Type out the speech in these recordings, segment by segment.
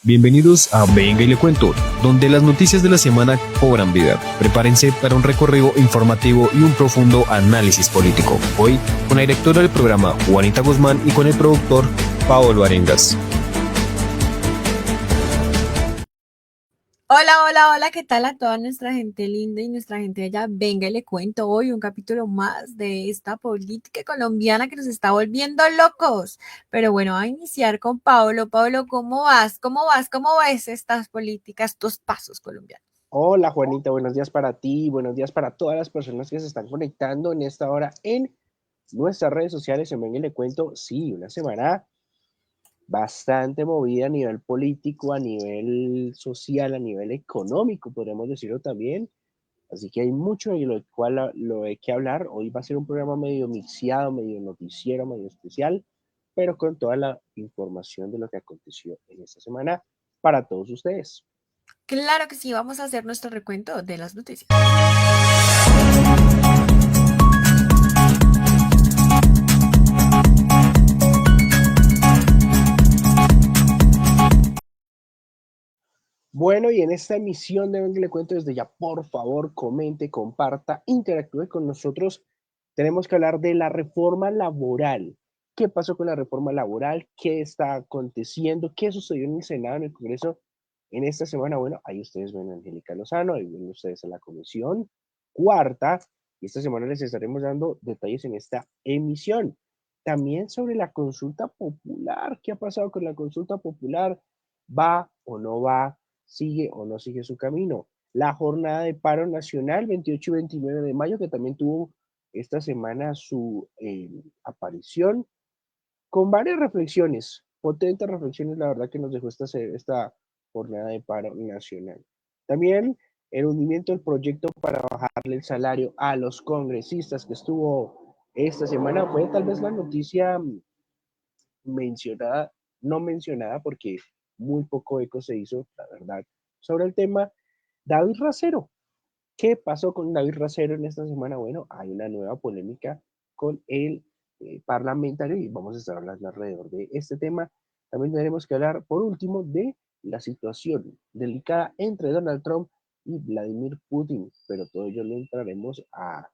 Bienvenidos a Venga y le cuento, donde las noticias de la semana cobran vida. Prepárense para un recorrido informativo y un profundo análisis político. Hoy, con la directora del programa, Juanita Guzmán, y con el productor, Paolo Arengas. Hola, ¿qué tal a toda nuestra gente linda y nuestra gente allá? Venga y le cuento hoy un capítulo más de esta política colombiana que nos está volviendo locos. Pero bueno, a iniciar con Paolo. Paolo, ¿cómo vas? ¿Cómo ves estas políticas, tus pasos colombianos? Hola Juanita, buenos días para ti, buenos días para todas las personas que se están conectando en esta hora en nuestras redes sociales. En Venga y le cuento, sí, una semana bastante movida a nivel político, a nivel social, a nivel económico, podríamos decirlo también. Así que hay mucho de lo cual lo hay que hablar. Hoy va a ser un programa medio mixeado, medio noticiero, medio especial, pero con toda la información de lo que aconteció en esta semana para todos ustedes. Claro que sí, vamos a hacer nuestro recuento de las noticias. Bueno, y en esta emisión de Venga y le cuento desde ya, por favor, comente, comparta, interactúe con nosotros. Tenemos que hablar de la reforma laboral. ¿Qué pasó con la reforma laboral? ¿Qué está aconteciendo? ¿Qué sucedió en el Senado, en el Congreso en esta semana? Bueno, ahí ustedes ven a Angélica Lozano, ahí ven ustedes a la comisión cuarta, y esta semana les estaremos dando detalles en esta emisión. También sobre la consulta popular. ¿Qué ha pasado con la consulta popular? ¿Va o no va? ¿Sigue o no sigue su camino? La jornada de paro nacional 28 y 29 de mayo, que también tuvo esta semana su aparición, con varias reflexiones, potentes reflexiones, la verdad que nos dejó esta jornada de paro nacional. También el hundimiento del proyecto para bajarle el salario a los congresistas que estuvo esta semana fue tal vez la noticia mencionada, no mencionada porque muy poco eco se hizo, la verdad, sobre el tema. David Racero. ¿Qué pasó con David Racero en esta semana? Bueno, hay una nueva polémica con el parlamentario y vamos a estar hablando alrededor de este tema. También tenemos que hablar, por último, de la situación delicada entre Donald Trump y Vladimir Putin, pero todo ello lo entraremos a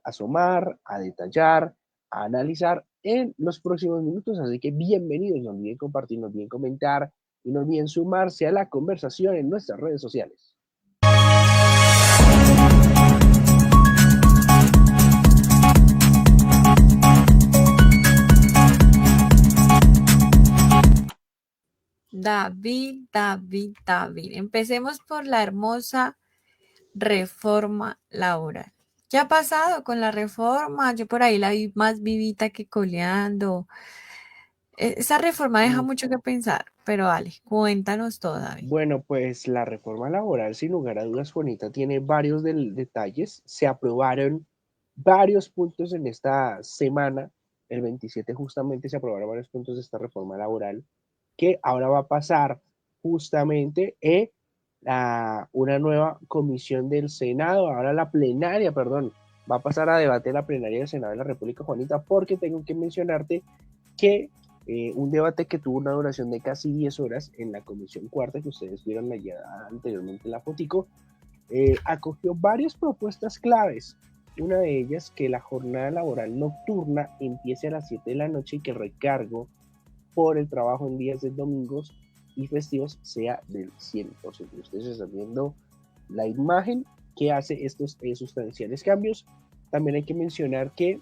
asomar, a detallar, a analizar en los próximos minutos. Así que bienvenidos, no olviden compartir, no olviden comentar y no olviden sumarse a la conversación en nuestras redes sociales. David. Empecemos por la hermosa reforma laboral. ¿Qué ha pasado con la reforma? Yo por ahí la vi más vivita que coleando. Esa reforma deja mucho que pensar, pero dale, cuéntanos todo, David. Bueno, pues la reforma laboral, sin lugar a dudas, Juanita, tiene varios detalles. Se aprobaron varios puntos en esta semana. El 27 justamente se aprobaron varios puntos de esta reforma laboral que ahora va a pasar justamente a una nueva comisión del Senado, ahora la plenaria, perdón, va a pasar a debate la plenaria del Senado de la República, Juanita, porque tengo que mencionarte que un debate que tuvo una duración de casi 10 horas en la comisión cuarta, que ustedes vieron allá anteriormente en la fotico, acogió varias propuestas claves. Una de ellas, que la jornada laboral nocturna empiece a las 7 de la noche y que el recargo por el trabajo en días de domingos y festivos sea del 100%. Ustedes están viendo la imagen que hace estos sustanciales cambios. También hay que mencionar que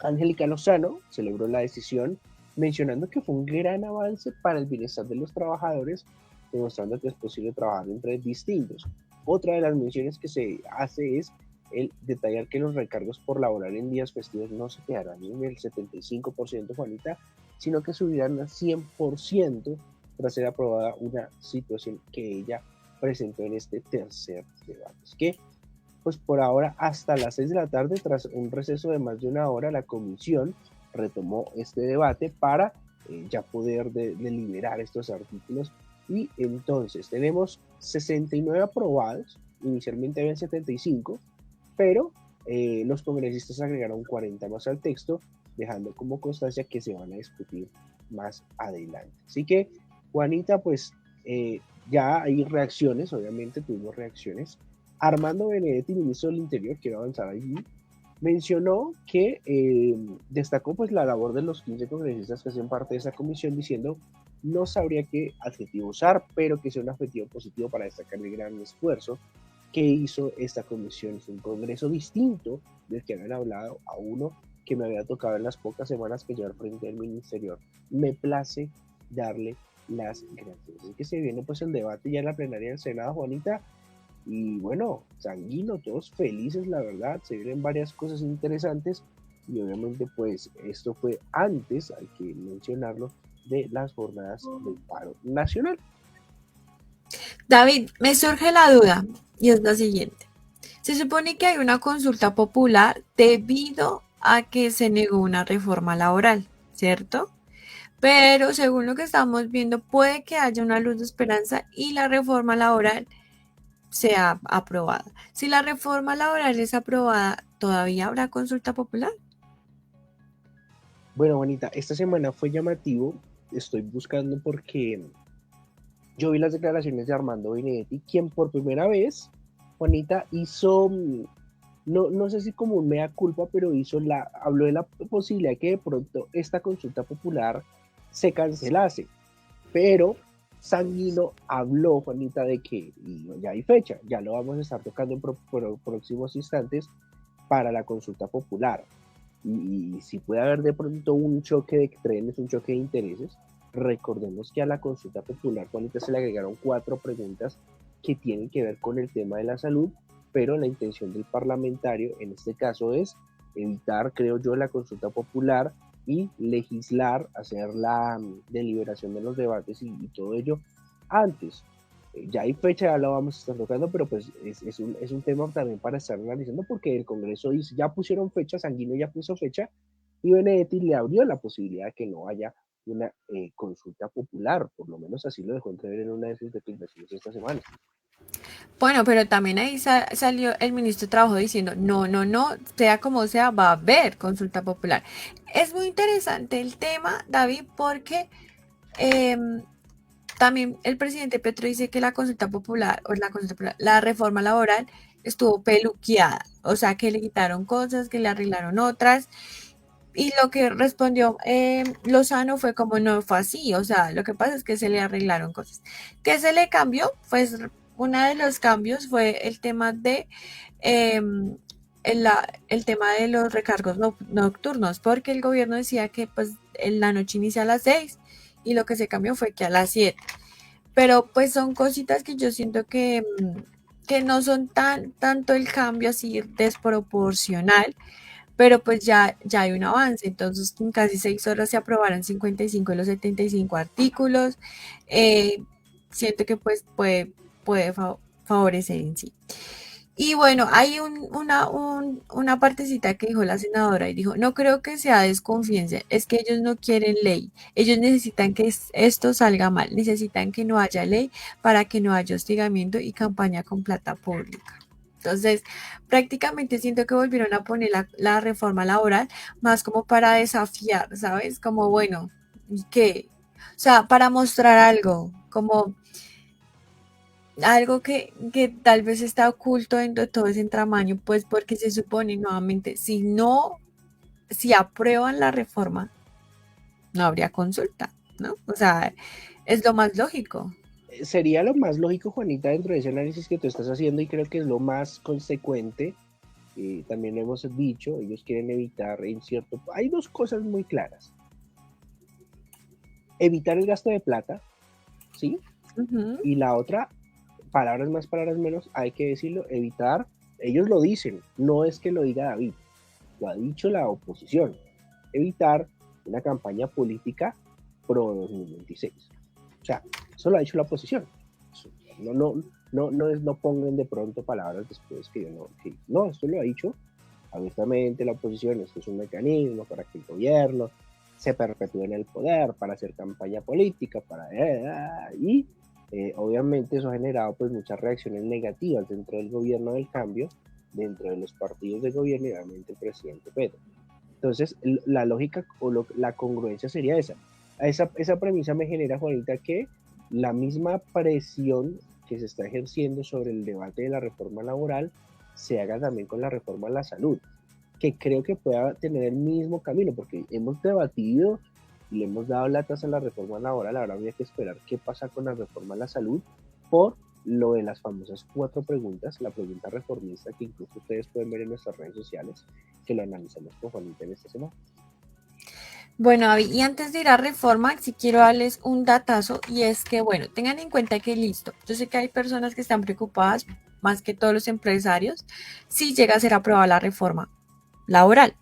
Angélica Lozano celebró la decisión mencionando que fue un gran avance para el bienestar de los trabajadores, demostrando que es posible trabajar entre distintos. Otra de las menciones que se hace es el detallar que los recargos por laborar en días festivos no se quedarán en el 75%, Juanita, sino que subirán al 100% tras ser aprobada una situación que ella presentó en este tercer debate. Es que, pues por ahora, hasta las 6 de la tarde, tras un receso de más de una hora, la comisión retomó este debate para ya poder deliberar estos artículos. Y entonces tenemos 69 aprobados, inicialmente habían 75, pero los congresistas agregaron 40 más al texto, dejando como constancia que se van a discutir más adelante. Así que Juanita, pues ya hay reacciones, obviamente tuvimos reacciones. Armando Benedetti, ministro del Interior, quiero avanzar allí, mencionó que destacó pues la labor de los 15 congresistas que hacen parte de esa comisión, diciendo no sabría qué adjetivo usar, pero que sea un adjetivo positivo para destacar el gran esfuerzo que hizo esta comisión. Es un congreso distinto del que habían hablado, a uno que me había tocado en las pocas semanas que llevo al frente del ministerio. Me place darle las gracias. Es que se viene pues el debate ya en la plenaria del Senado, Juanita, y bueno, sanguino, todos felices, la verdad, se vienen varias cosas interesantes y obviamente pues esto fue antes, hay que mencionarlo, de las jornadas del paro nacional. David, me surge la duda y es la siguiente. Se supone que hay una consulta popular debido a que se negó una reforma laboral, ¿cierto? Pero según lo que estamos viendo, puede que haya una luz de esperanza y la reforma laboral sea aprobada. Si la reforma laboral es aprobada, ¿todavía habrá consulta popular? Bueno, Juanita, esta semana fue llamativo, estoy buscando porque yo vi las declaraciones de Armando Benedetti, quien por primera vez, Juanita, hizo, no sé si como un mea culpa, pero habló de la posibilidad de que de pronto esta consulta popular se cancelase. Pero Sanguino habló, Juanita, de que ya hay fecha, ya lo vamos a estar tocando en próximos instantes para la consulta popular. Y si puede haber de pronto un choque de trenes, un choque de intereses, recordemos que a la consulta popular, Juanita, se le agregaron 4 preguntas que tienen que ver con el tema de la salud, pero la intención del parlamentario en este caso es evitar, creo yo, la consulta popular y legislar, hacer la deliberación de los debates y todo ello antes. Ya hay fecha, ya lo vamos a estar tocando, pero pues es un tema también para estar analizando porque el Congreso dice, ya pusieron fecha, Sanguino ya puso fecha y Benedetti le abrió la posibilidad de que no haya una consulta popular, por lo menos así lo dejó entrever en una de sus declaraciones esta semana. Bueno, pero también ahí salió el ministro de Trabajo diciendo, no, no, no, sea como sea, va a haber consulta popular. Es muy interesante el tema, David, porque también el presidente Petro dice que la consulta popular, la reforma laboral estuvo peluqueada, o sea, que le quitaron cosas, que le arreglaron otras. Y lo que respondió Lozano fue como no fue así, o sea, lo que pasa es que se le arreglaron cosas. ¿Qué se le cambió? Pues uno de los cambios fue el tema de el tema de los recargos nocturnos, porque el gobierno decía que pues en la noche inicia a las 6 y lo que se cambió fue que a las 7. Pero pues son cositas que yo siento que no son tanto el cambio así desproporcional, pero pues ya hay un avance. Entonces, en casi 6 horas se aprobaron 55 de los 75 artículos. Eh, Siento que pues puede favorecer en sí. Y bueno, hay una partecita que dijo la senadora y dijo, no creo que sea desconfianza, es que ellos no quieren ley, ellos necesitan que esto salga mal, necesitan que no haya ley para que no haya hostigamiento y campaña con plata pública. Entonces, prácticamente siento que volvieron a poner la reforma laboral más como para desafiar, ¿sabes? Como, bueno, ¿y qué? O sea, para mostrar algo, como algo que tal vez está oculto dentro de todo ese entramaño, pues porque se supone nuevamente, si aprueban la reforma, no habría consulta, ¿no? O sea, es lo más lógico. Sería lo más lógico, Juanita, dentro de ese análisis que tú estás haciendo y creo que es lo más consecuente. También lo hemos dicho, ellos quieren evitar en cierto... Hay 2 cosas muy claras. Evitar el gasto de plata, ¿sí? Y la otra, palabras más, palabras menos, hay que decirlo, evitar, ellos lo dicen, no es que lo diga David, lo ha dicho la oposición, evitar una campaña política pro 2026. O sea, eso lo ha dicho la oposición. No pongan de pronto palabras después que yo no, esto lo ha dicho abiertamente la oposición, esto es un mecanismo para que el gobierno se perpetúe en el poder, para hacer campaña política, y obviamente eso ha generado pues muchas reacciones negativas dentro del gobierno del cambio, dentro de los partidos de gobierno y obviamente el presidente Petro. Entonces, la lógica o la congruencia sería esa. Esa premisa me genera, Juanita, que la misma presión que se está ejerciendo sobre el debate de la reforma laboral se haga también con la reforma a la salud, que creo que pueda tener el mismo camino, porque hemos debatido y le hemos dado latas a la reforma laboral. Ahora habría que esperar qué pasa con la reforma a la salud por lo de las famosas 4 preguntas, la pregunta reformista, que incluso ustedes pueden ver en nuestras redes sociales, que lo analizamos con Juanita en esta semana. Bueno, David, y antes de ir a reforma, sí quiero darles un datazo, y es que, bueno, tengan en cuenta que listo, yo sé que hay personas que están preocupadas, más que todos los empresarios, si llega a ser aprobada la reforma laboral.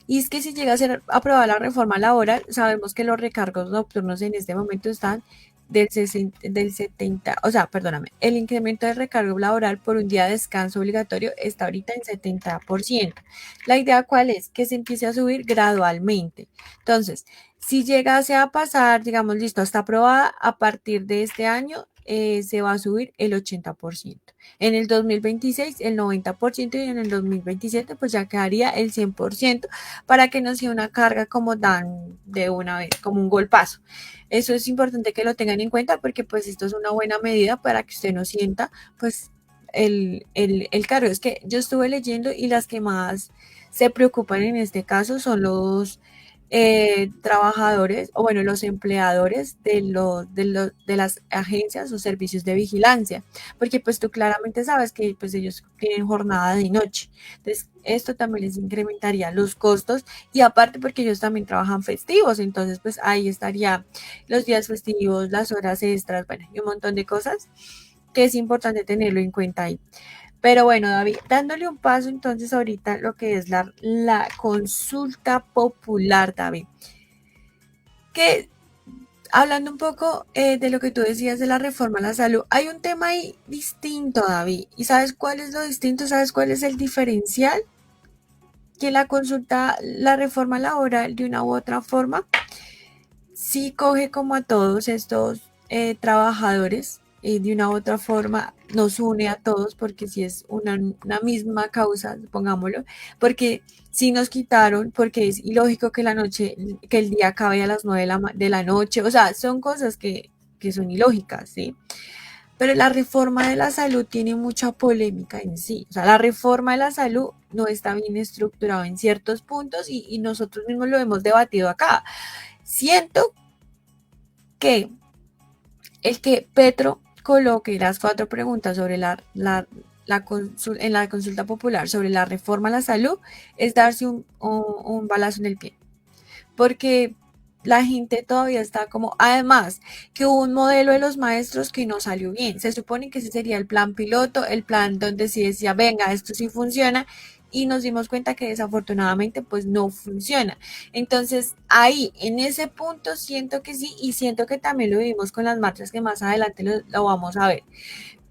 Y es que si llega a ser aprobada la reforma laboral, sabemos que los recargos nocturnos en este momento están del 70, o sea, perdóname, el incremento del recargo laboral por un día de descanso obligatorio está ahorita en 70%. La idea cuál es? Que se empiece a subir gradualmente. Entonces, si llegase a pasar, digamos, listo, está aprobada, a partir de este año se va a subir el 80%. En el 2026 el 90% y en el 2027 pues ya quedaría el 100% para que no sea una carga como dan de una vez, como un golpazo. Eso es importante que lo tengan en cuenta porque pues esto es una buena medida para que usted no sienta pues el cargo. Es que yo estuve leyendo y las que más se preocupan en este caso son los trabajadores o bueno, los empleadores de las agencias o servicios de vigilancia, porque pues tú claramente sabes que pues ellos tienen jornada de noche. Entonces, esto también les incrementaría los costos y aparte porque ellos también trabajan festivos, entonces pues ahí estaría los días festivos, las horas extras, bueno, y un montón de cosas que es importante tenerlo en cuenta ahí. Pero bueno, David, dándole un paso entonces ahorita lo que es la consulta popular, David, que hablando un poco de lo que tú decías de la reforma a la salud, hay un tema ahí distinto, David. ¿Y sabes cuál es lo distinto? ¿Sabes cuál es el diferencial? Que la consulta, la reforma laboral de una u otra forma, sí coge como a todos estos trabajadores de una u otra forma, nos une a todos porque si es una misma causa, pongámoslo, porque si nos quitaron, porque es ilógico que la noche, que el día acabe a las 9 de la noche, o sea, son cosas que son ilógicas, ¿sí? Pero la reforma de la salud tiene mucha polémica en sí. O sea, la reforma de la salud no está bien estructurada en ciertos puntos y nosotros mismos lo hemos debatido acá. Siento que el que Petro coloque las 4 preguntas sobre en la consulta popular sobre la reforma a la salud es darse un balazo en el pie. Porque la gente todavía está como, además, que hubo un modelo de los maestros que no salió bien. Se supone que ese sería el plan piloto, el plan donde sí decía, venga, esto sí funciona, y nos dimos cuenta que desafortunadamente pues no funciona. Entonces, ahí, en ese punto, siento que sí, y siento que también lo vimos con las marchas que más adelante lo vamos a ver.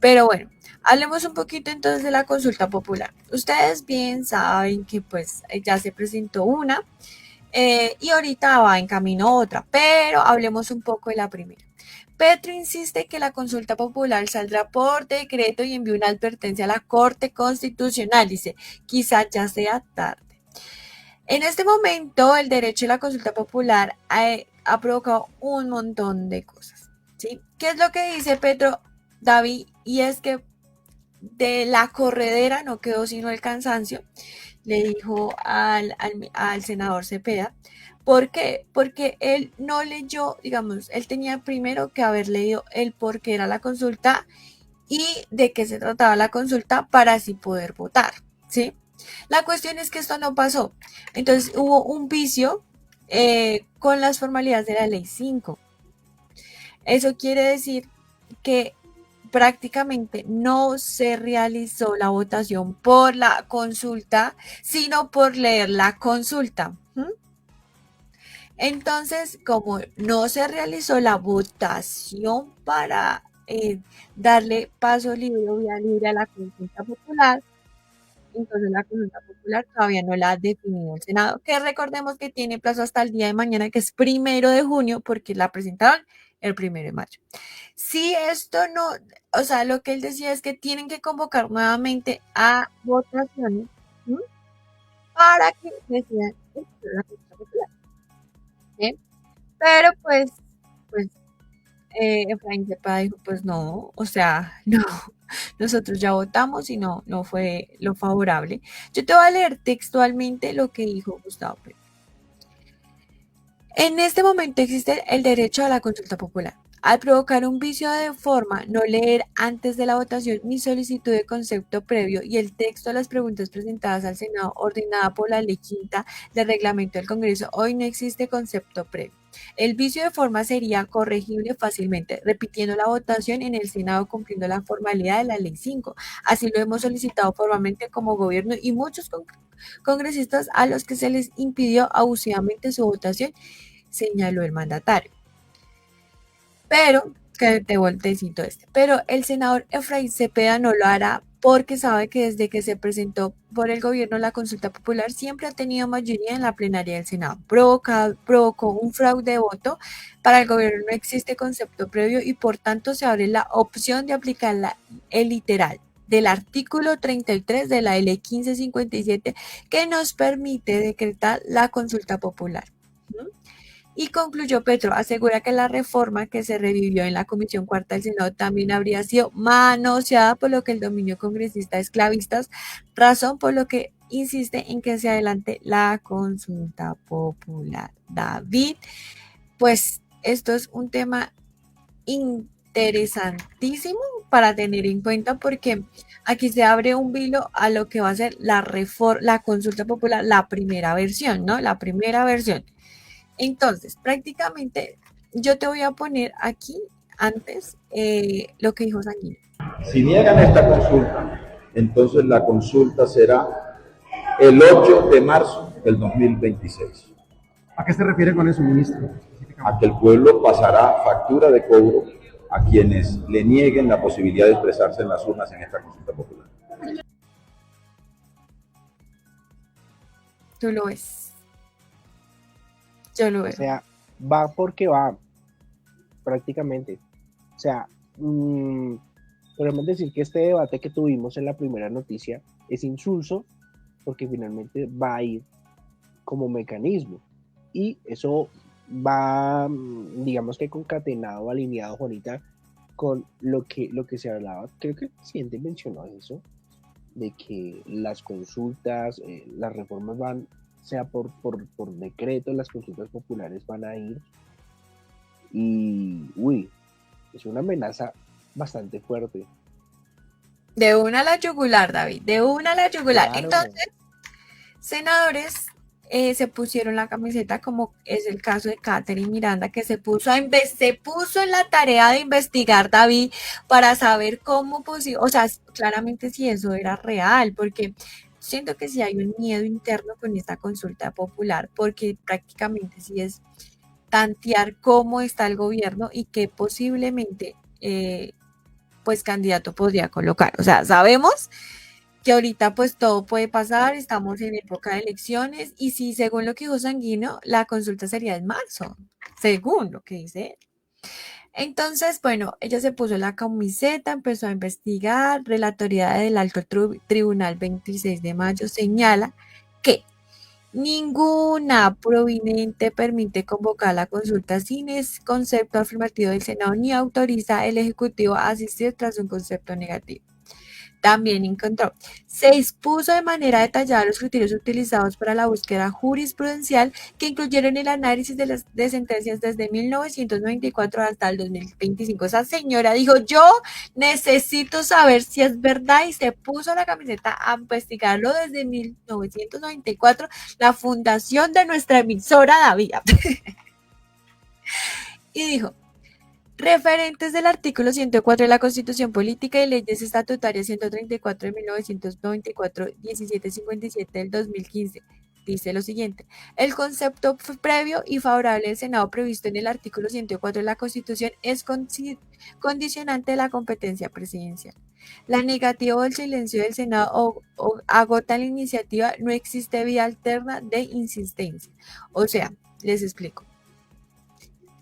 Pero bueno, hablemos un poquito entonces de la consulta popular. Ustedes bien saben que pues ya se presentó una. Y ahorita va en camino otra, pero hablemos un poco de la primera. Petro insiste que la consulta popular saldrá por decreto y envió una advertencia a la Corte Constitucional. Dice, quizás ya sea tarde. En este momento, el derecho a la consulta popular ha provocado un montón de cosas. ¿Sí? ¿Qué es lo que dice Petro, David? Y es que de la corredera no quedó sino el cansancio, le dijo al senador Cepeda. ¿Por qué? Porque él no leyó, digamos, él tenía primero que haber leído el por qué era la consulta y de qué se trataba la consulta para así poder votar, ¿sí? La cuestión es que esto no pasó. Entonces hubo un vicio con las formalidades de la ley 5. Eso quiere decir que prácticamente no se realizó la votación por la consulta, sino por leer la consulta. Entonces, como no se realizó la votación para darle paso libre o vía libre a la consulta popular, entonces la consulta popular todavía no la ha definido el Senado, que recordemos que tiene plazo hasta el día de mañana, que es 1 de junio, porque la presentaron el 1 de mayo. Si esto no, o sea, lo que él decía es que tienen que convocar nuevamente a votaciones, ¿sí? Para que decidan la consulta popular, ¿sí? Pero pues Efraín Cepeda dijo, pues no, o sea, no, nosotros ya votamos y no fue lo favorable. Yo te voy a leer textualmente lo que dijo Gustavo Petro. En este momento existe el derecho a la consulta popular. Al provocar un vicio de forma, no leer antes de la votación mi solicitud de concepto previo y el texto de las preguntas presentadas al Senado ordenada por la Ley Quinta del Reglamento del Congreso, hoy no existe concepto previo. El vicio de forma sería corregible fácilmente, repitiendo la votación en el Senado cumpliendo la formalidad de la Ley 5. Así lo hemos solicitado formalmente como gobierno y muchos congresistas a los que se les impidió abusivamente su votación, señaló el mandatario. Pero, que te voltecito pero el senador Efraín Cepeda no lo hará porque sabe que desde que se presentó por el gobierno la consulta popular siempre ha tenido mayoría en la plenaria del Senado. Provocó un fraude de voto. Para el gobierno no existe concepto previo y por tanto se abre la opción de aplicar el literal del artículo 33 de la Ley 1557 que nos permite decretar la consulta popular. Y concluyó Petro, asegura que la reforma que se revivió en la Comisión Cuarta del Senado también habría sido manoseada por lo que el dominio congresista esclavistas, razón por lo que insiste en que se adelante la consulta popular. David, pues esto es un tema interesantísimo para tener en cuenta porque aquí se abre un vilo a lo que va a ser la consulta popular, la primera versión, ¿no? La primera versión. Entonces, prácticamente yo te voy a poner aquí antes lo que dijo Sanguino. Si niegan esta consulta, entonces la consulta será el 8 de marzo del 2026. ¿A qué se refiere con eso, ministro? A que el pueblo pasará factura de cobro a quienes le nieguen la posibilidad de expresarse en las urnas en esta consulta popular. Tú lo ves. Yo lo veo. O sea, va porque va, prácticamente. O sea, podemos decir que este debate que tuvimos en la primera noticia es insulso porque finalmente va a ir como mecanismo. Y eso va, digamos que concatenado, alineado, Juanita, con lo que se hablaba. Creo que el presidente mencionó eso, de que las consultas, las reformas van, sea por decreto, las consultas populares van a ir. Y, es una amenaza bastante fuerte. De una a la yugular, David, de una a la yugular. Claro. Entonces, senadores se pusieron la camiseta, como es el caso de Catherine Miranda, que se puso en la tarea de investigar, David, para saber cómo, o sea, claramente si eso era real, porque siento que sí hay un miedo interno con esta consulta popular, porque prácticamente sí es tantear cómo está el gobierno y qué posiblemente pues candidato podría colocar. O sea, sabemos que ahorita pues todo puede pasar, estamos en época de elecciones y si según lo que dijo Sanguino, la consulta sería en marzo, según lo que dice él. Entonces, bueno, ella se puso la camiseta, empezó a investigar, relatoría del Alto Tribunal 26 de mayo señala que ninguna prominente permite convocar la consulta sin concepto afirmativo del Senado ni autoriza al Ejecutivo a asistir tras un concepto negativo. También encontró, se expuso de manera detallada los criterios utilizados para la búsqueda jurisprudencial que incluyeron el análisis de sentencias desde 1994 hasta el 2025. Esa señora dijo, yo necesito saber si es verdad y se puso la camiseta a investigarlo desde 1994, la fundación de nuestra emisora David. Y dijo, referentes del artículo 104 de la Constitución Política y Leyes Estatutarias 134 de 1994, 1757 del 2015, dice lo siguiente, el concepto previo y favorable del Senado previsto en el artículo 104 de la Constitución es condicionante de la competencia presidencial. La negativa o el silencio del Senado agota la iniciativa, no existe vía alterna de insistencia. O sea, les explico.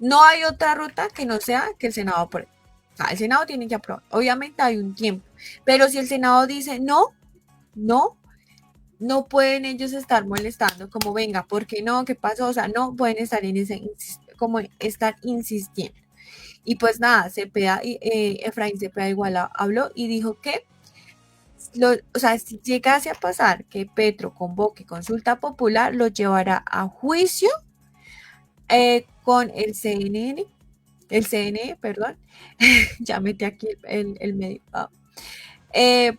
No hay otra ruta que no sea que el Senado apruebe. O sea, el Senado tiene que aprobar. Obviamente hay un tiempo. Pero si el Senado dice no pueden ellos estar molestando como venga, ¿por qué no? ¿Qué pasó? O sea, no pueden estar en ese, como estar insistiendo. Y pues nada, Cepeda, Efraín Cepeda igual habló y dijo que, o sea, si llegase a pasar que Petro convoque consulta popular, lo llevará a juicio con el CNE, perdón, ya metí aquí el medio,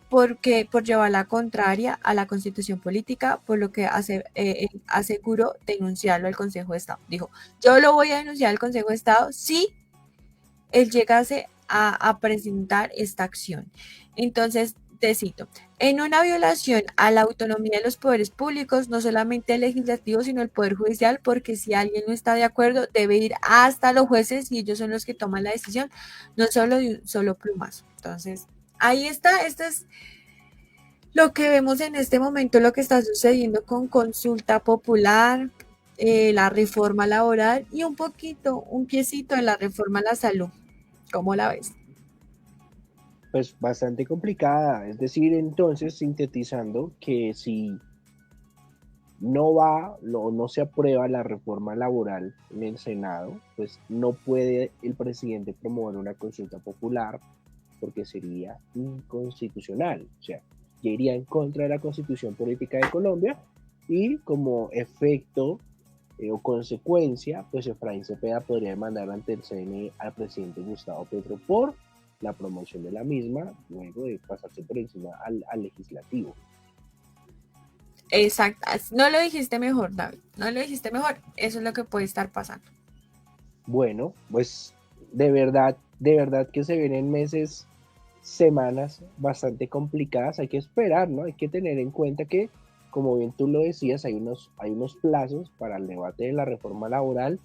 porque por llevar la contraria a la Constitución política, por lo que aseguró denunciarlo al Consejo de Estado. Dijo, yo lo voy a denunciar al Consejo de Estado si él llegase a presentar esta acción. Entonces, te cito, en una violación a la autonomía de los poderes públicos, no solamente el legislativo, sino el poder judicial, porque si alguien no está de acuerdo, debe ir hasta los jueces y ellos son los que toman la decisión, no solo de un solo plumazo. Entonces, ahí está, esto es lo que vemos en este momento, lo que está sucediendo con consulta popular, la reforma laboral y un piecito de la reforma a la salud. ¿Cómo la ves? Pues bastante complicada. Es decir, entonces, sintetizando, que si no se aprueba la reforma laboral en el Senado, pues no puede el presidente promover una consulta popular porque sería inconstitucional. O sea, ya iría en contra de la Constitución Política de Colombia y como efecto o consecuencia, pues Efraín Cepeda podría demandar ante el CNE al presidente Gustavo Petro por la promoción de la misma, luego de pasarse por encima al legislativo. Exacto, no lo dijiste mejor, David, no lo dijiste mejor, eso es lo que puede estar pasando. Bueno, pues de verdad que se vienen meses, semanas bastante complicadas, hay que esperar, ¿no? Hay que tener en cuenta que, como bien tú lo decías, hay unos plazos para el debate de la reforma laboral,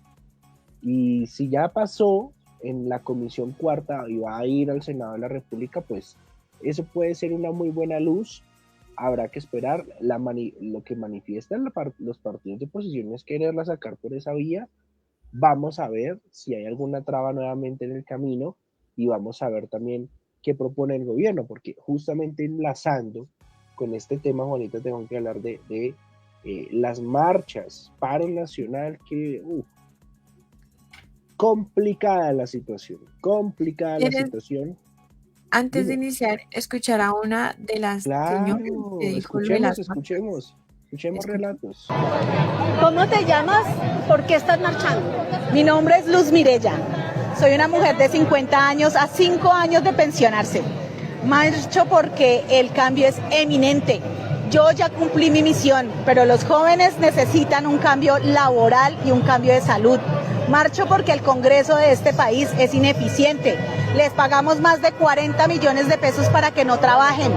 y si ya pasó en la Comisión Cuarta y va a ir al Senado de la República, pues eso puede ser una muy buena luz. Habrá que esperar. Lo que manifiestan los partidos de oposición es quererla sacar por esa vía. Vamos a ver si hay alguna traba nuevamente en el camino y vamos a ver también qué propone el gobierno, porque justamente enlazando con este tema, Juanita, tengo que hablar de las marchas, paro nacional, que complicada la situación. Antes de Dime. iniciar, escuchar a una de las señoras que Claro, dijo lo de las escuchemos relatos. ¿Cómo te llamas? ¿Por qué estás marchando? Mi nombre es Luz Mirella. Soy una mujer de 50 años a 5 años de pensionarse. Marcho porque el cambio es eminente. Yo ya cumplí mi misión, pero los jóvenes necesitan un cambio laboral y un cambio de salud. Marcho porque el Congreso de este país es ineficiente. Les pagamos más de 40 millones de pesos para que no trabajen,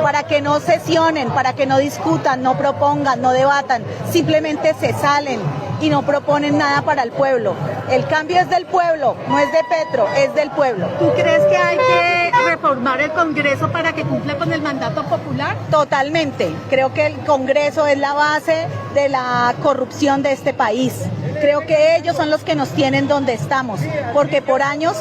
para que no sesionen, para que no discutan, no propongan, no debatan. Simplemente se salen y no proponen nada para el pueblo. El cambio es del pueblo, no es de Petro, es del pueblo. ¿Tú crees que hay que reformar el Congreso para que cumpla con el mandato popular? Totalmente. Creo que el Congreso es la base de la corrupción de este país. Creo que ellos son los que nos tienen donde estamos, porque por años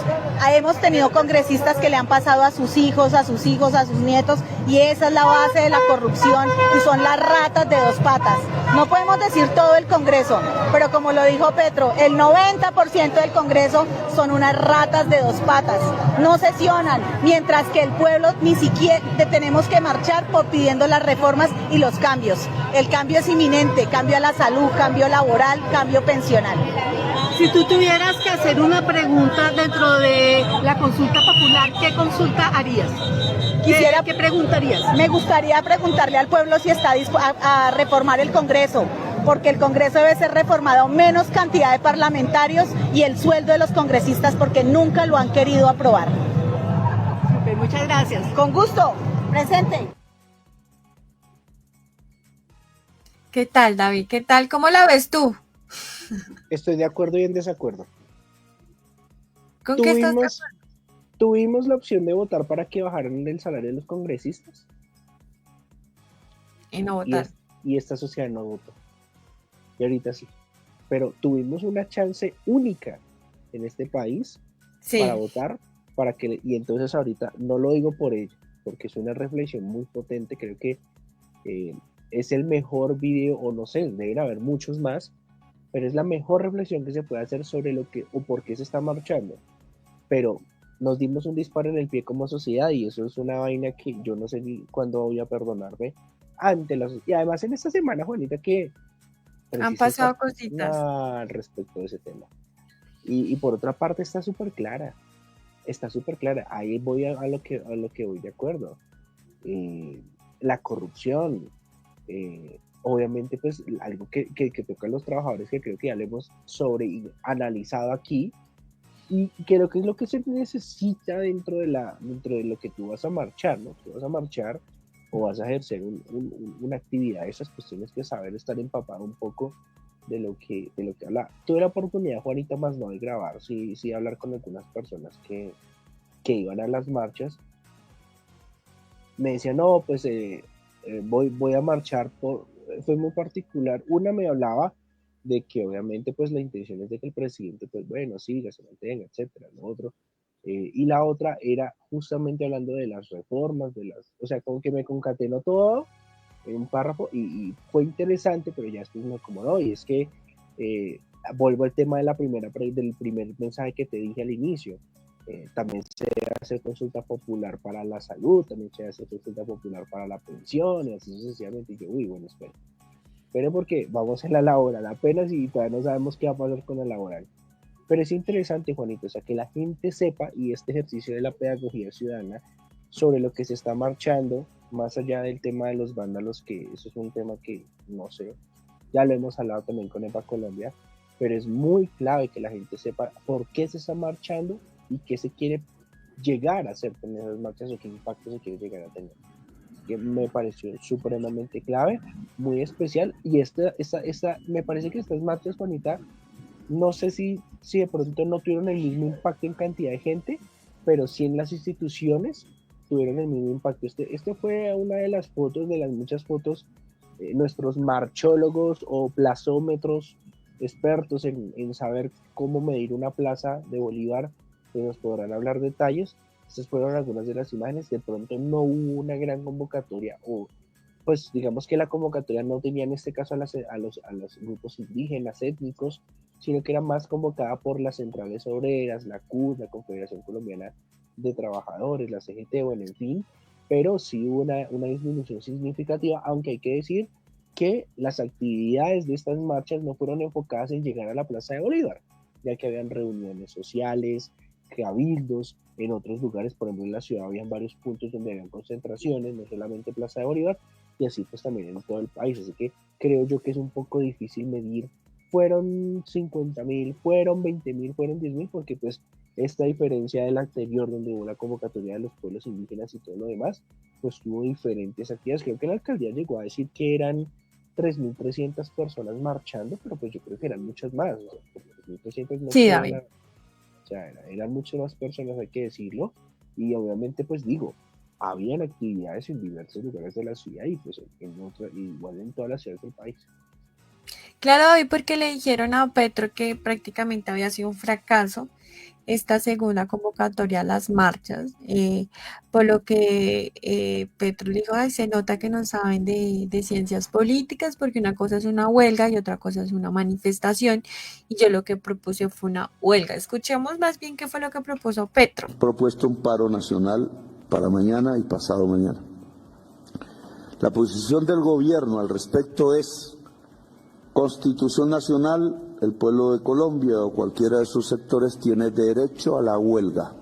hemos tenido congresistas que le han pasado a sus hijos, a sus nietos, y esa es la base de la corrupción y son las ratas de dos patas. No podemos decir todo el Congreso, pero como lo dijo Petro, el 90% del Congreso son unas ratas de dos patas. No sesionan, mientras que el pueblo ni siquiera tenemos que marchar por pidiendo las reformas y los cambios. El cambio es inminente, cambio a la salud, cambio laboral, cambio pensional. Si tú tuvieras que hacer una pregunta dentro de la consulta popular, ¿qué consulta harías? ¿Qué preguntarías? Me gustaría preguntarle al pueblo si está dispuesto a reformar el Congreso, porque el Congreso debe ser reformado, menos cantidad de parlamentarios y el sueldo de los congresistas, porque nunca lo han querido aprobar. Okay, muchas gracias. Con gusto. Presente. ¿Qué tal, David? ¿Qué tal? ¿Cómo la ves tú? Estoy de acuerdo y en desacuerdo. ¿Con qué estás de acuerdo? Tuvimos la opción de votar para que bajaran el salario de los congresistas. Y no votar. Y esta sociedad no votó. Y ahorita sí. Pero tuvimos una chance única en este país para votar, y entonces ahorita no lo digo por ello, porque es una reflexión muy potente. Creo que es el mejor video, o no sé, deben haber muchos más, pero es la mejor reflexión que se puede hacer sobre lo que o por qué se está marchando. pero nos dimos un disparo en el pie como sociedad y eso es una vaina que yo no sé ni cuándo voy a perdonarme ante la sociedad. Y además en esta semana, Juanita, que Han preciso pasado estar cositas. al respecto de ese tema. Y por otra parte está súper clara, ahí voy a lo que voy de acuerdo. Eh, la corrupción, obviamente pues algo que toca a los trabajadores, que creo que ya lo hemos analizado aquí, y creo que es lo que se necesita dentro de lo que tú vas a marchar, ¿no? Tú vas a marchar o vas a ejercer una actividad, esas cuestiones que saber estar empapado un poco de lo que habla. Tuve la oportunidad, Juanita, más no de grabar, sí hablar con algunas personas que iban a las marchas. Me decían, no, pues voy a marchar fue muy particular. Una me hablaba de que obviamente pues la intención es de que el presidente pues bueno, siga, se mantenga, etcétera, lo otro. Y la otra era justamente hablando de las reformas, o sea, como que me concatenó todo en un párrafo y fue interesante, pero ya después me acomodó y es que eh, vuelvo al tema de del primer mensaje que te dije al inicio. También se hace consulta popular para la salud, también se hace consulta popular para la pensión y así sucesivamente. Y yo, uy, bueno, espera porque vamos a la laboral apenas y todavía no sabemos qué va a pasar con la laboral. Pero es interesante, Juanito, o sea, que la gente sepa y este ejercicio de la pedagogía ciudadana sobre lo que se está marchando, más allá del tema de los vándalos, que eso es un tema que no sé, ya lo hemos hablado también con EPA Colombia, pero es muy clave que la gente sepa por qué se está marchando y qué se quiere llegar a hacer con esas marchas o qué impacto se quiere llegar a tener. Que me pareció supremamente clave, muy especial, y me parece que estas marchas, Juanita, no sé si de pronto no tuvieron el mismo impacto en cantidad de gente, pero sí en las instituciones tuvieron el mismo impacto. Este fue una de las fotos, de las muchas fotos, nuestros marchólogos o plazómetros expertos en saber cómo medir una plaza de Bolívar, que nos podrán hablar detalles. Estas fueron algunas de las imágenes. De pronto no hubo una gran convocatoria o pues digamos que la convocatoria no tenía en este caso a los grupos indígenas, étnicos, sino que era más convocada por las centrales obreras, la CUT, la Confederación Colombiana de Trabajadores, la CGT, bueno, en fin, pero sí hubo una disminución significativa, aunque hay que decir que las actividades de estas marchas no fueron enfocadas en llegar a la Plaza de Bolívar, ya que habían reuniones sociales, cabildos, en otros lugares, por ejemplo en la ciudad habían varios puntos donde habían concentraciones, no solamente Plaza de Bolívar, y así pues también en todo el país, así que creo yo que es un poco difícil medir, fueron 50.000, fueron 20.000, fueron 10.000, porque pues esta diferencia del anterior donde hubo la convocatoria de los pueblos indígenas y todo lo demás, pues tuvo diferentes actividades. Creo que la alcaldía llegó a decir que eran 3.300 personas marchando, pero pues yo creo que eran muchas más, ¿no? 3.300 no Sí, fue David. o sea, eran muchas más personas, hay que decirlo, y obviamente pues digo, habían actividades en diversos lugares de la ciudad y pues igual en todas las ciudades del país. Claro, David, porque le dijeron a Petro que prácticamente había sido un fracaso esta segunda convocatoria a las marchas, por lo que Petro dijo, ay, se nota que no saben de ciencias políticas, porque una cosa es una huelga y otra cosa es una manifestación, y yo lo que propuse fue una huelga. Escuchemos más bien qué fue lo que propuso Petro. Propuesto un paro nacional para mañana y pasado mañana. La posición del gobierno al respecto es: Constitución Nacional, el pueblo de Colombia o cualquiera de sus sectores tiene derecho a la huelga.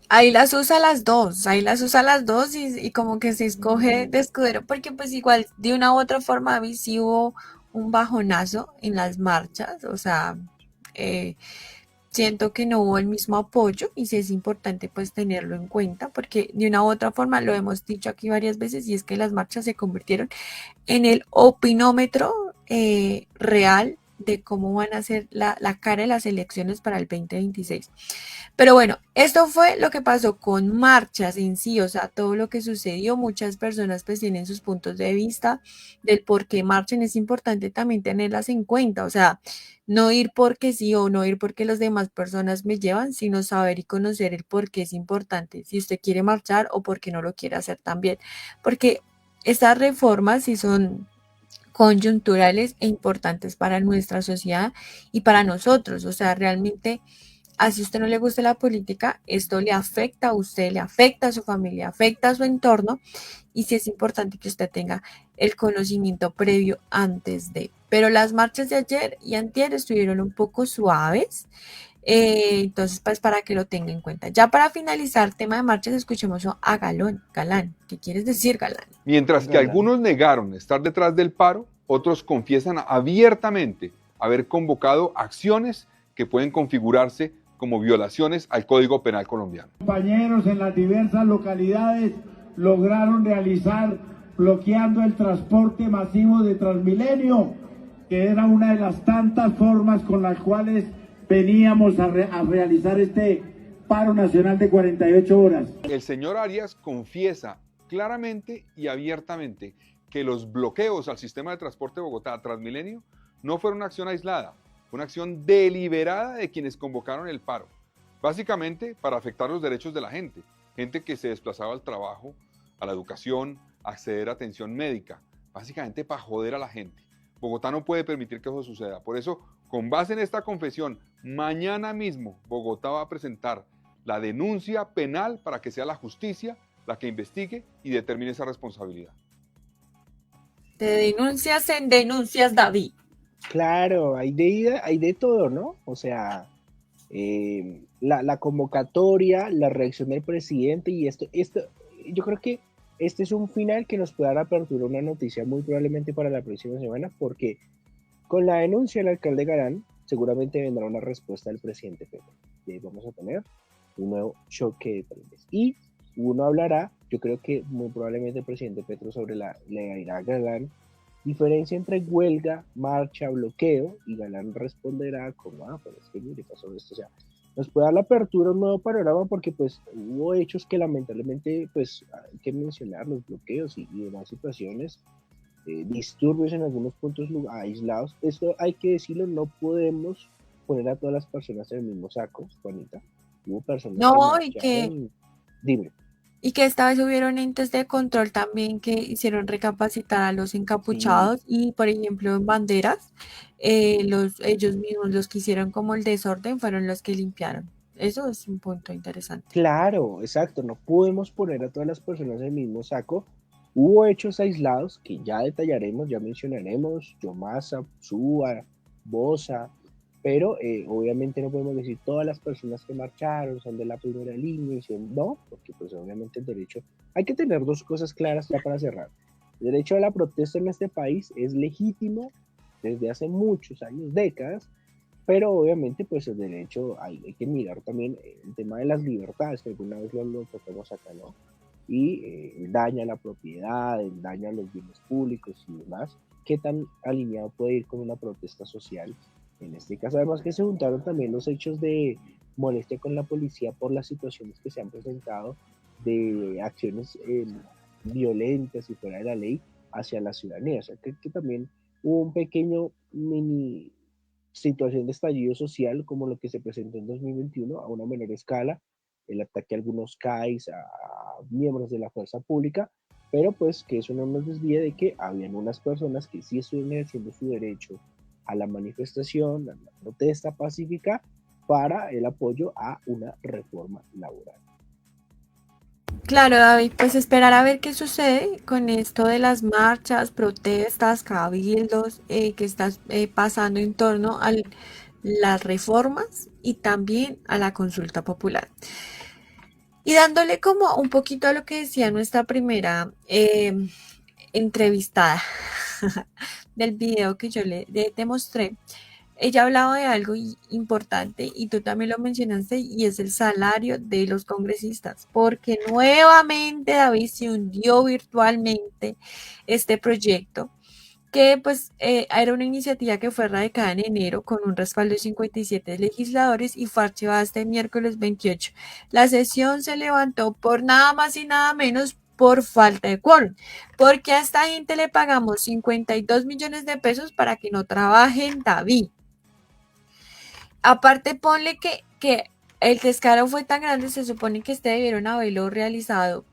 Ahí las usa las dos y como que se escoge de escudero, porque pues igual de una u otra forma sí hubo un bajonazo en las marchas, o sea, eh, siento que no hubo el mismo apoyo y sí es importante pues tenerlo en cuenta, porque de una u otra forma lo hemos dicho aquí varias veces y es que las marchas se convirtieron en el opinómetro real de cómo van a ser la cara de las elecciones para el 2026. Pero bueno, esto fue lo que pasó con marchas en sí, o sea, todo lo que sucedió. Muchas personas pues tienen sus puntos de vista del por qué marchen. Es importante también tenerlas en cuenta, o sea, no ir porque sí o no ir porque las demás personas me llevan, sino saber y conocer el por qué es importante, si usted quiere marchar o por qué no lo quiere hacer también. Porque estas reformas sí son coyunturales e importantes para nuestra sociedad y para nosotros. O sea, realmente, así a usted no le gusta la política, esto le afecta a usted, le afecta a su familia, afecta a su entorno, y sí es importante que usted tenga el conocimiento previo antes de. Pero las marchas de ayer y antier estuvieron un poco suaves, entonces pues para que lo tenga en cuenta. Ya para finalizar tema de marchas, escuchemos a Galán. ¿Qué quieres decir, Galán? Mientras que Galán. algunos negaron estar detrás del paro, otros confiesan abiertamente haber convocado acciones que pueden configurarse como violaciones al Código Penal colombiano. Compañeros en las diversas localidades lograron realizar bloqueando el transporte masivo de Transmilenio, que era una de las tantas formas con las cuales veníamos a realizar este paro nacional de 48 horas. El señor Arias confiesa claramente y abiertamente que los bloqueos al sistema de transporte de Bogotá, Transmilenio, no fueron una acción aislada, fue una acción deliberada de quienes convocaron el paro, básicamente para afectar los derechos de la gente que se desplazaba al trabajo, a la educación, a acceder a atención médica, básicamente para joder a la gente. Bogotá no puede permitir que eso suceda. Por eso, con base en esta confesión, mañana mismo Bogotá va a presentar la denuncia penal para que sea la justicia la que investigue y determine esa responsabilidad. De denuncias en denuncias, David. Claro, hay de todo, ¿no? O sea, la convocatoria, la reacción del presidente y esto, yo creo que este es un final que nos puede dar apertura a una noticia muy probablemente para la próxima semana, porque con la denuncia del alcalde Galán seguramente vendrá una respuesta del presidente Petro. Y ahí vamos a tener un nuevo choque de trenes. Y uno hablará, yo creo que muy probablemente el presidente Petro sobre le dirá a Galán diferencia entre huelga, marcha, bloqueo, y Galán responderá como, pero es que mire, pasó esto. O sea, nos puede dar la apertura a un nuevo panorama porque pues hubo hechos que lamentablemente pues hay que mencionar, los bloqueos y demás situaciones, disturbios en algunos puntos aislados. Esto hay que decirlo, no podemos poner a todas las personas en el mismo saco, Juanita. Hubo personas No, que dime. Y que esta vez hubieron entes de control también que hicieron recapacitar a los encapuchados y, por ejemplo, en banderas, ellos mismos, los que hicieron como el desorden, fueron los que limpiaron. Eso es un punto interesante. Claro, exacto, no podemos poner a todas las personas en el mismo saco. Hubo hechos aislados que ya detallaremos, ya mencionaremos, Yomasa, Suba, Bosa, pero obviamente no podemos decir todas las personas que marcharon son de la primera línea, no, porque pues obviamente el derecho, hay que tener dos cosas claras ya para cerrar. El derecho a la protesta en este país es legítimo desde hace muchos años, décadas, pero obviamente pues el derecho, hay que mirar también el tema de las libertades, que alguna vez lo tocamos acá, ¿no? Y daña la propiedad, daña los bienes públicos y demás. ¿Qué tan alineado puede ir con una protesta social? En este caso, además que se juntaron también los hechos de molestia con la policía por las situaciones que se han presentado de acciones violentas y fuera de la ley hacia la ciudadanía. O sea, que también hubo un pequeño mini situación de estallido social como lo que se presentó en 2021 a una menor escala, el ataque a algunos CAIs, a miembros de la fuerza pública, pero pues que eso no nos desvíe de que habían unas personas que sí estuvieron ejerciendo su derecho a la manifestación, a la protesta pacífica para el apoyo a una reforma laboral. Claro, David, pues esperar a ver qué sucede con esto de las marchas, protestas, cabildos que estás pasando en torno a las reformas y también a la consulta popular. Y dándole como un poquito a lo que decía nuestra primera entrevistada del video que yo te mostré, ella hablaba de algo importante y tú también lo mencionaste, y es el salario de los congresistas, porque nuevamente David se hundió virtualmente este proyecto, que pues era una iniciativa que fue radicada en enero con un respaldo de 57 legisladores y fue archivada este miércoles 28. La sesión se levantó por nada más y nada menos por falta de quórum, porque a esta gente le pagamos 52 millones de pesos para que no trabajen, David. Aparte, ponle que el descaro fue tan grande, se supone que debieron haberlo realizado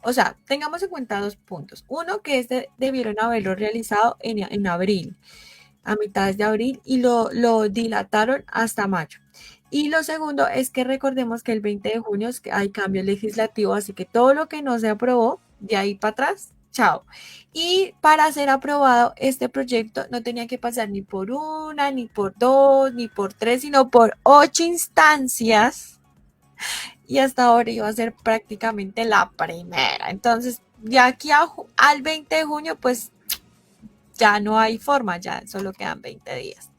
o sea, tengamos en cuenta 2 puntos. Uno, que debieron haberlo realizado en abril, a mitad de abril, y lo dilataron hasta mayo. Y lo segundo es que recordemos que el 20 de junio hay cambio legislativo, así que todo lo que no se aprobó, de ahí para atrás, chao. Y para ser aprobado este proyecto no tenía que pasar ni por una, ni por dos, ni por tres, sino por 8 instancias. Y hasta ahora iba a ser prácticamente la primera. Entonces, de aquí al 20 de junio, pues ya no hay forma, ya solo quedan 20 días.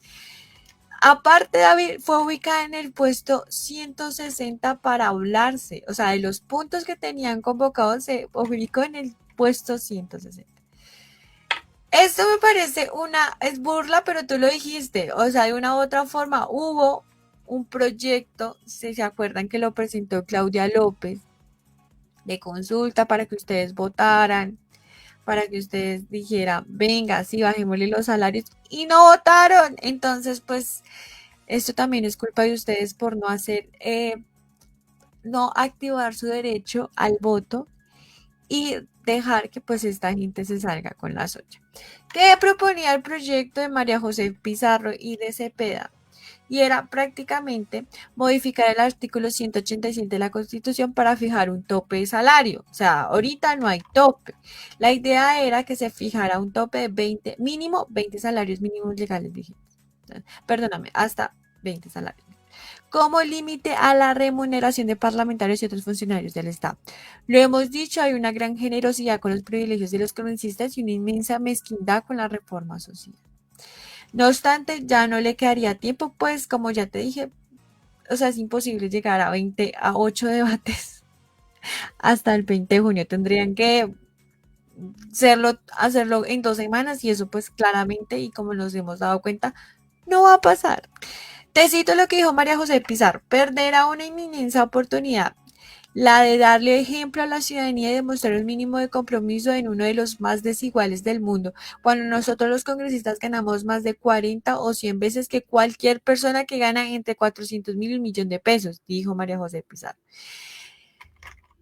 Aparte, David fue ubicada en el puesto 160 para hablarse. O sea, de los puntos que tenían convocados, se ubicó en el puesto 160. Esto me parece es burla, pero tú lo dijiste. O sea, de una u otra forma hubo un proyecto, si se acuerdan que lo presentó Claudia López, de consulta para que ustedes votaran, para que ustedes dijeran, venga, sí, bajémosle los salarios, y no votaron. Entonces, pues, esto también es culpa de ustedes por no no activar su derecho al voto y dejar que pues esta gente se salga con la suya. ¿Qué proponía el proyecto de María José Pizarro y de Cepeda? Y era prácticamente modificar el artículo 187 de la Constitución para fijar un tope de salario. O sea, ahorita no hay tope. La idea era que se fijara un tope de mínimo 20 salarios mínimos legales vigentes. Perdóname, hasta 20 salarios. Como límite a la remuneración de parlamentarios y otros funcionarios del Estado. Lo hemos dicho, hay una gran generosidad con los privilegios de los congresistas y una inmensa mezquindad con la reforma social. No obstante, ya no le quedaría tiempo, pues, como ya te dije, o sea, es imposible llegar a 8 debates hasta el 20 de junio. Tendrían que hacerlo en 2 semanas y eso, pues, claramente, y como nos hemos dado cuenta, no va a pasar. Te cito lo que dijo María José Pizarro: perderá una inminente oportunidad, la de darle ejemplo a la ciudadanía y demostrar un mínimo de compromiso en uno de los más desiguales del mundo, cuando nosotros los congresistas ganamos más de 40 o 100 veces que cualquier persona que gana entre 400,000 y 1,000,000 de pesos, dijo María José Pizarro.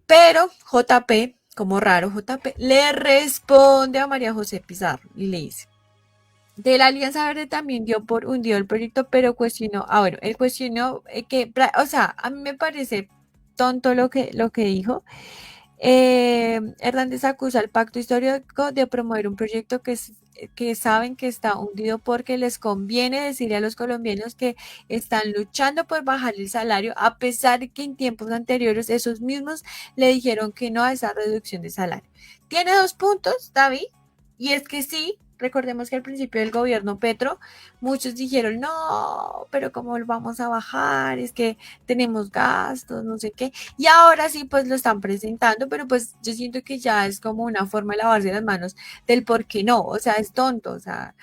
Pero JP, como raro JP, le responde a María José Pizarro y le dice: de la Alianza Verde también hundió el proyecto, pero cuestionó, bueno, él cuestionó o sea, a mí me parece tonto lo que dijo. Hernández acusa al pacto histórico de promover un proyecto que saben que está hundido porque les conviene decirle a los colombianos que están luchando por bajar el salario, a pesar de que en tiempos anteriores esos mismos le dijeron que no a esa reducción de salario. Tiene 2 puntos, David, y es que sí. Recordemos que al principio del gobierno Petro, muchos dijeron, no, pero ¿cómo lo vamos a bajar? Es que tenemos gastos, no sé qué. Y ahora sí, pues lo están presentando, pero pues yo siento que ya es como una forma de lavarse las manos del por qué no. O sea, es tonto, o sea,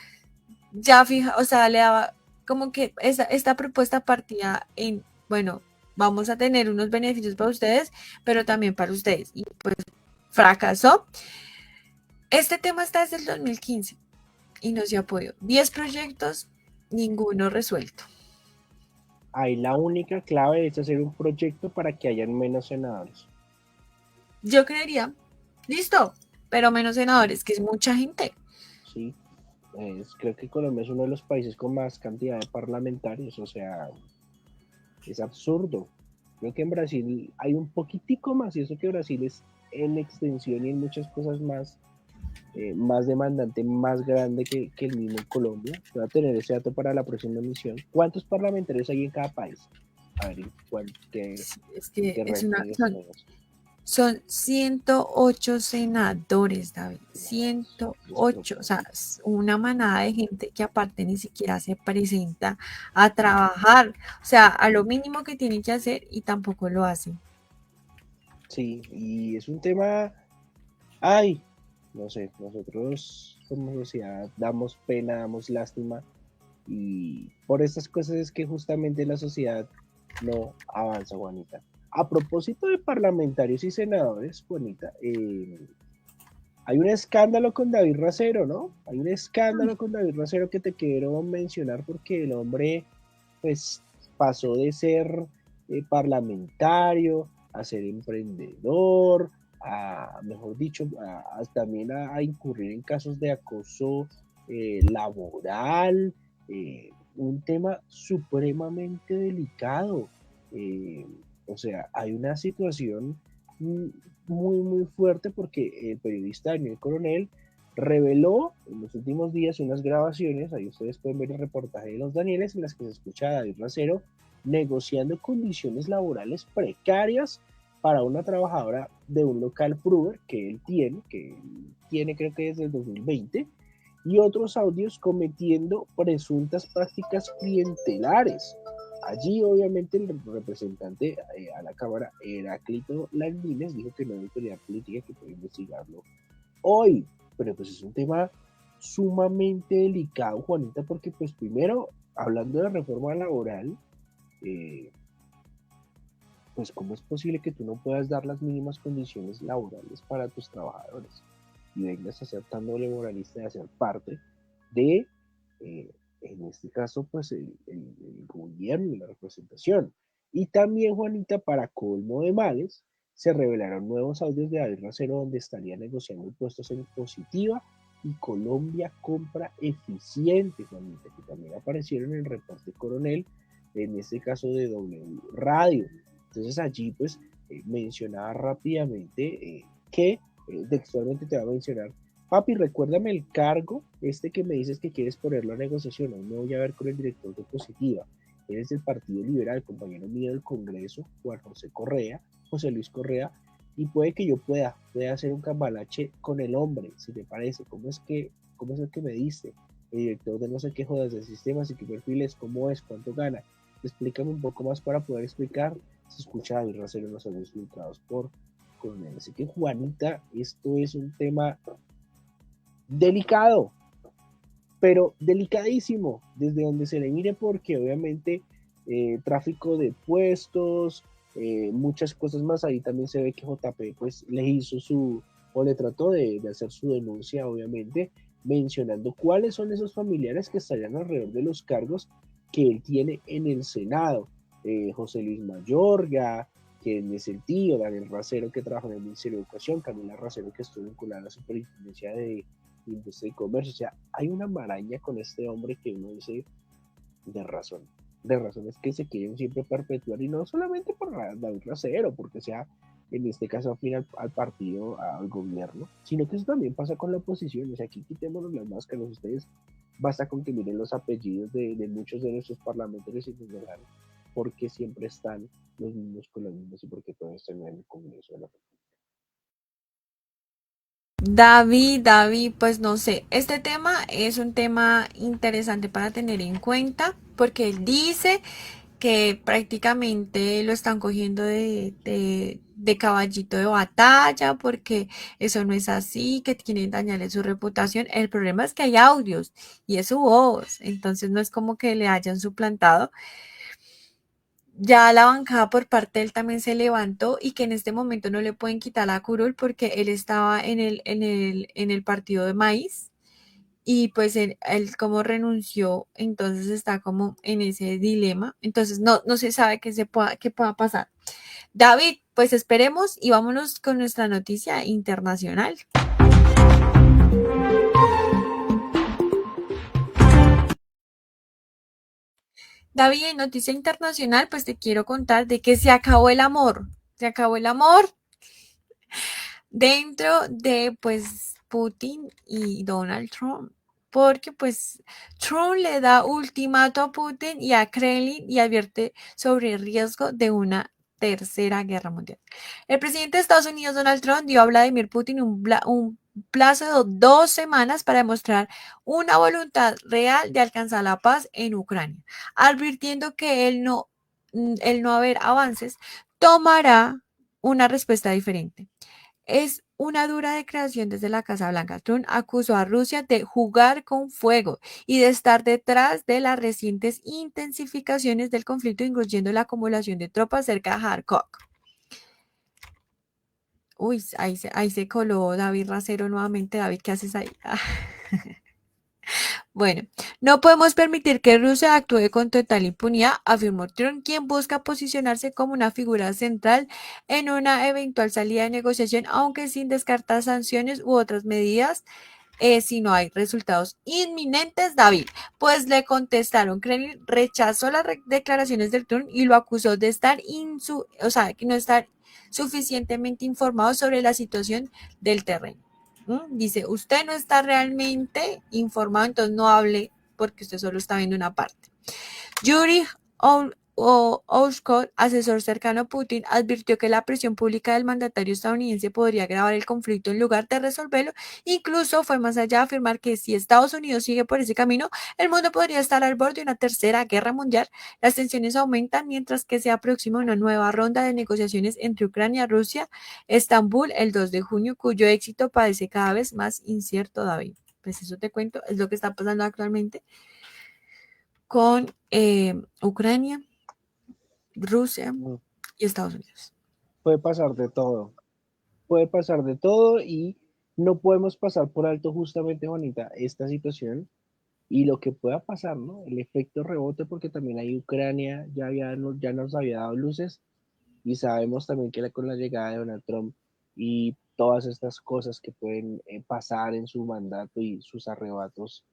ya fija, o sea, le daba como que esta propuesta partía en, bueno, vamos a tener unos beneficios para ustedes, pero también para ustedes. Y pues fracasó. Este tema está desde el 2015 y no se ha podido. 10 proyectos, ninguno resuelto. Ahí la única clave es hacer un proyecto para que hayan menos senadores. Yo creería, listo, pero menos senadores, que es mucha gente. Sí, creo que Colombia es uno de los países con más cantidad de parlamentarios, o sea, es absurdo. Creo que en Brasil hay un poquitico más, y eso que Brasil es en extensión y en muchas cosas más demandante, más grande que el mismo Colombia. Voy a tener ese dato para la próxima emisión. ¿Cuántos parlamentarios hay en cada país? A ver, es que son 108 senadores, David. 108, o sea, una manada de gente que aparte ni siquiera se presenta a trabajar. O sea, a lo mínimo que tienen que hacer y tampoco lo hacen. Sí, y es un tema, no sé, nosotros como sociedad damos pena, damos lástima, y por estas cosas es que justamente la sociedad no avanza, Juanita. A propósito de parlamentarios y senadores, Juanita, hay un escándalo con David Racero, ¿no? Hay un escándalo con David Racero que te quiero mencionar porque el hombre, pues, pasó de ser parlamentario a ser emprendedor, mejor dicho, también a incurrir en casos de acoso laboral, un tema supremamente delicado. O sea, hay una situación muy fuerte porque el periodista Daniel Coronel reveló en los últimos días unas grabaciones, ahí ustedes pueden ver el reportaje de los Danieles, en las que se escucha a David Racero negociando condiciones laborales precarias para una trabajadora de un local Fruver que él tiene creo que desde el 2020, y otros audios cometiendo presuntas prácticas clientelares. Allí, obviamente, el representante a la Cámara, Heráclito Landines, dijo que no hay autoridad política que puede investigarlo hoy. Pero pues es un tema sumamente delicado, Juanita, porque pues primero, hablando de reforma laboral, pues cómo es posible que tú no puedas dar las mínimas condiciones laborales para tus trabajadores y vengas a ser tan doble moralista de hacer parte de, en este caso, pues el gobierno y la representación. Y también, Juanita, para colmo de males, se revelaron nuevos audios de David Racero donde estaría negociando puestos en Positiva y Colombia Compra Eficiente, Juanita, que también aparecieron en el reporte Coronel, en este caso de W Radio. Entonces allí pues mencionaba rápidamente que textualmente te va a mencionar: papi, recuérdame el cargo que me dices que quieres ponerlo a negociación, aún me voy a ver con el director de Positiva, él es del Partido Liberal, compañero mío del Congreso, José Luis Correa, y puede que yo pueda hacer un cambalache con el hombre, si te parece. ¿Cómo es el que me diste? El director de no sé qué jodas de sistemas y qué perfiles, cómo es, cuánto gana. Explícame un poco más para poder explicar. Se escucha a David Racero en los audios filtrados por Coronel. Así que, Juanita, esto es un tema delicado, pero delicadísimo, desde donde se le mire, porque obviamente tráfico de puestos, muchas cosas más. Ahí también se ve que JP pues le hizo o le trató de hacer su denuncia, obviamente, mencionando cuáles son esos familiares que estarían alrededor de los cargos que él tiene en el Senado. José Luis Mayorga, quien es el tío, Daniel Racero, que trabaja en el Ministerio de Educación, Camila Racero, que estuvo vinculada a la Superintendencia de Industria y Comercio. O sea, hay una maraña con este hombre que uno dice de razones que se quieren siempre perpetuar, y no solamente por David Racero, porque sea en este caso afín al partido, al gobierno, sino que eso también pasa con la oposición. O sea, aquí quitémonos las máscaras. Ustedes basta con que miren los apellidos de muchos de nuestros parlamentarios y generales, porque siempre están los mismos con los mismos y porque todos están en el Congreso de la República. David, pues no sé, este tema es un tema interesante para tener en cuenta, porque él dice que prácticamente lo están cogiendo de caballito de batalla, porque eso no es así, que quieren dañarle su reputación. El problema es que hay audios y es su voz, entonces no es como que le hayan suplantado. Ya la bancada por parte de él también se levantó, y que en este momento no le pueden quitar la curul porque él estaba en el partido de Maíz, y pues él como renunció, entonces está como en ese dilema. Entonces no se sabe qué pueda pasar. David, pues esperemos y vámonos con nuestra noticia internacional. David, en noticia internacional, pues te quiero contar de que se acabó el amor. Se acabó el amor dentro de pues Putin y Donald Trump, porque pues Trump le da ultimato a Putin y a Kremlin y advierte sobre el riesgo de una tercera guerra mundial. El presidente de Estados Unidos, Donald Trump, dio a Vladimir Putin un plazo de 2 semanas para demostrar una voluntad real de alcanzar la paz en Ucrania, advirtiendo que el no haber avances tomará una respuesta diferente. Es una dura declaración desde la Casa Blanca. Trump acusó a Rusia de jugar con fuego y de estar detrás de las recientes intensificaciones del conflicto, incluyendo la acumulación de tropas cerca de Kharkov. Uy, ahí se coló David Racero nuevamente. David, ¿qué haces ahí? Bueno, no podemos permitir que Rusia actúe con total impunidad, afirmó Trump, quien busca posicionarse como una figura central en una eventual salida de negociación, aunque sin descartar sanciones u otras medidas si no hay resultados inminentes. David, pues le contestaron, Kremlin rechazó las declaraciones del Trump y lo acusó de estar que no estar suficientemente informado sobre la situación del terreno. Dice, usted no está realmente informado, entonces no hable porque usted solo está viendo una parte. Yuri Oushkov, asesor cercano a Putin, advirtió que la presión pública del mandatario estadounidense podría agravar el conflicto en lugar de resolverlo. Incluso fue más allá de afirmar que si Estados Unidos sigue por ese camino, el mundo podría estar al borde de una tercera guerra mundial. Las tensiones aumentan mientras que se aproxima una nueva ronda de negociaciones entre Ucrania y Rusia, Estambul, el 2 de junio, cuyo éxito parece cada vez más incierto, David. Pues eso te cuento, es lo que está pasando actualmente con Ucrania, Rusia y Estados Unidos. Puede pasar de todo. Puede pasar de todo y no podemos pasar por alto justamente, Juanita, esta situación y lo que pueda pasar, ¿no? El efecto rebote, porque también ahí Ucrania ya nos había dado luces y sabemos también que con la llegada de Donald Trump y todas estas cosas que pueden pasar en su mandato y sus arrebatos,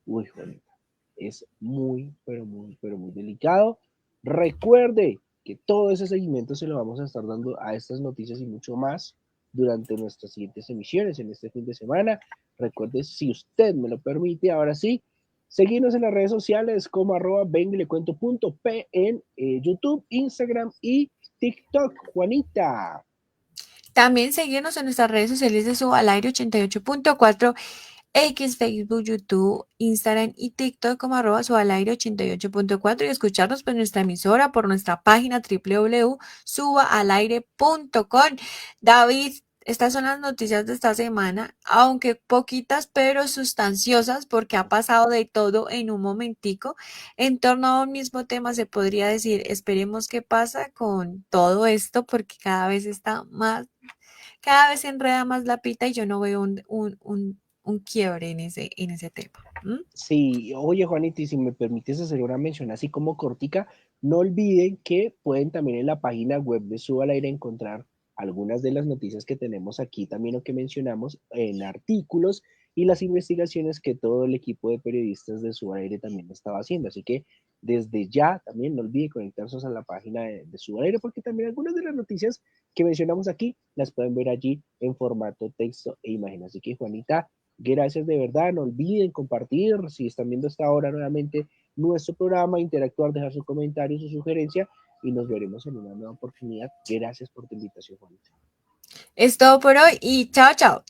uy, Juanita, es muy, pero muy, pero muy delicado. Recuerde que todo ese seguimiento se lo vamos a estar dando a estas noticias y mucho más durante nuestras siguientes emisiones en este fin de semana. Recuerde, si usted me lo permite, ahora sí, seguirnos en las redes sociales como @venguilecuento.p en YouTube, Instagram y TikTok. Juanita. También seguirnos en nuestras redes sociales de Suba al Aire 88.4, X, Facebook, YouTube, Instagram y TikTok como @subalaire 88.4 y escucharnos por nuestra emisora, por nuestra página www.subaalaire.com. David, estas son las noticias de esta semana, aunque poquitas pero sustanciosas porque ha pasado de todo en un momentico. En torno a un mismo tema se podría decir, esperemos qué pasa con todo esto porque cada vez se enreda más la pita y yo no veo un quiebre en ese tema. Sí, oye Juanita, y si me permites hacer una mención así como cortica, no olviden que pueden también en la página web de Suba al Aire encontrar algunas de las noticias que tenemos aquí también o que mencionamos en artículos y las investigaciones que todo el equipo de periodistas de Suba al Aire también estaba haciendo. Así que desde ya también no olviden conectarse a la página de Suba al Aire porque también algunas de las noticias que mencionamos aquí las pueden ver allí en formato texto e imagen. Así que Juanita, gracias de verdad, no olviden compartir, si están viendo hasta ahora nuevamente nuestro programa, interactuar, dejar su comentario, su sugerencia y nos veremos en una nueva oportunidad. Gracias por tu invitación, Juanita. Es todo por hoy y chao, chao.